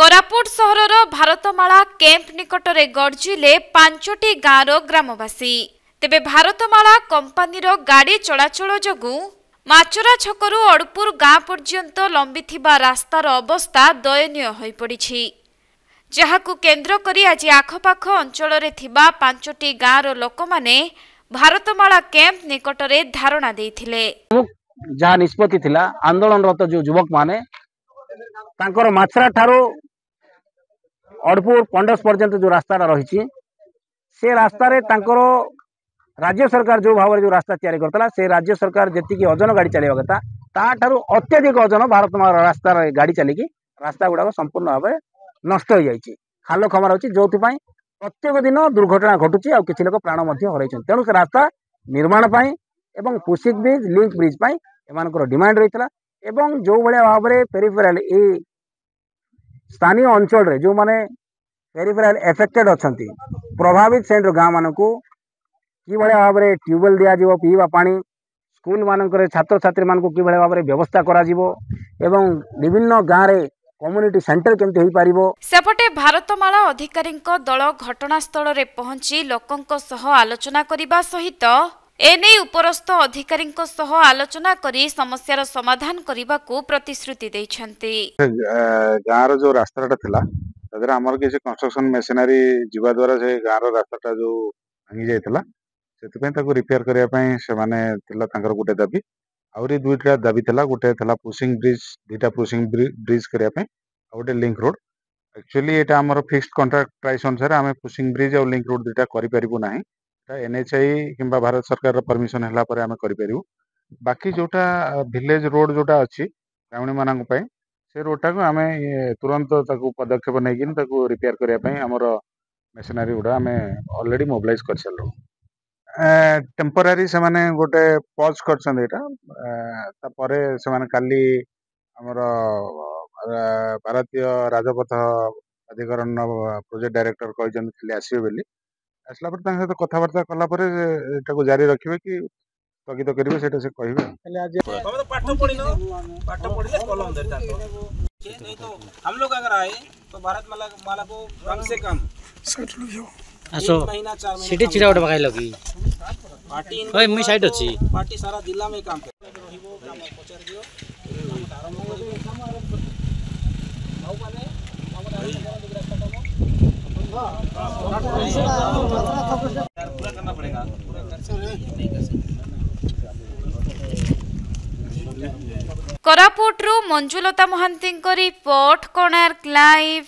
Koraput सहरर Bharatmala camp निकटरे गर्जिले 5टी गाँवर ग्रामवासी। तेबे भारतमाला कंपानीर गाड़ी चलाचल जोगु माचरा छकरू अड़पुर गाँ पर्यंत लंबिथिबा रास्तार अवस्था दयनीय होई पड़िछि, जहाकु केन्द्र करी आज आखपाख अंचल थिबा 5टी गाँवर लोकमाने भारतमाला कैंप निकटरे धारणा देइथिले। जहाँ निष्पत्ति थिला आंदोलनरत जो युवक माने तांकर माछरा ठारो अड़पुर पंडस पर्यंत जो रास्ता रही से रास्तार राज्य सरकार जो भाव जो रास्ता तैयारी करता से राज्य सरकार जी ओजन गाड़ी चलवा कथा ताठारू अत्यधिक ओजन भारतमाला रास्तार गाड़ी चलिकी रास्ता गुड़ाक संपूर्ण भाव नष्ट हो जाए खाल खमार होची जो प्रत्येक दिन दुर्घटना घटुची आ किछि लोक प्राण हरई तेणु से रास्ता निर्माण एवं पुसिक ब्रिज लिंक ब्रिज एमानकर डिमांड रही एवं जो भाया भाव में पेरिफेराल ए स्थानीय अंचल रे जो माने पेरिफेराल एफेक्टेड अच्छी प्रभावित सेंटर गाँ मानक कि भाव में ट्यूबवेल दिज्व पीवा पानी स्कूल मानक छात्र छात्री मानक कि भाव में व्यवस्था करा एवं विभिन्न गाँव रे कम्युनिटी सेंटर केमती होई पारिबो। सेपटे भारतमाला अधिकारी दल घटनास्थल रे पहुंची लोकंक सह आलोचना करिबा सहित एने उपरस्थ अधिकारी आलोचना करी समस्यार समाधान करने को प्रतिश्रुति दैछन्ति। गाँव जो रास्ता थिला तदरे हमर किसी कंस्ट्रक्शन मशीनरी जीवा द्वारा से गाँव रास्ता जो भांगी जाइतला सेतपे ताको रिपेयर करिया पई से माने थिला तांकर गुटे दाबी आउरी दुईटा दाबी थिला गुटे थिला पुशिंग ब्रिज दुईटा पुशिंग ब्रिज करिया पई आ गुटे लिंक रोड। एक्चुअली एटा हमर फिक्स्ड कॉन्ट्रैक्ट प्राइस अनुसार आमे पुशिंग ब्रिज और लिंक रोड दुईटा करि परिबो नाही, एनएचआई किंबा भारत सरकार परमिशन है करूँ। बाकी जोटा विलेज रोड जोटा अच्छी ग्रामीण मान से रोडटा को आम तुरंत पदक्षेप नहीं रिपेयर करने आमर मेसिनरी गुड़ा आम ऑलरेडी मोबिलाइज कर सारू। टेम्परारी से माने गोटे पज कर काली आमर भारतीय राजपथ अधिकरण प्रोजेक्ट डायरेक्टर कहते आसवे बोली आसला सहित कथबार्ता कला जारी रखिए कि स्थगित करेंगे से कहे। हम लोग अगर आए तो भारत माला को कम से कम सिटी चिरा उठा पकाई लगी पार्टी ओए मुई साइड अछि पार्टी सारा जिला में काम कर रहिबो काम पचार दियो आरंभ करियो भाव माने पूरा करना पड़ेगा कोरापुट रु मंजुलता महांती रिपोर्ट कोणार्क लाइव।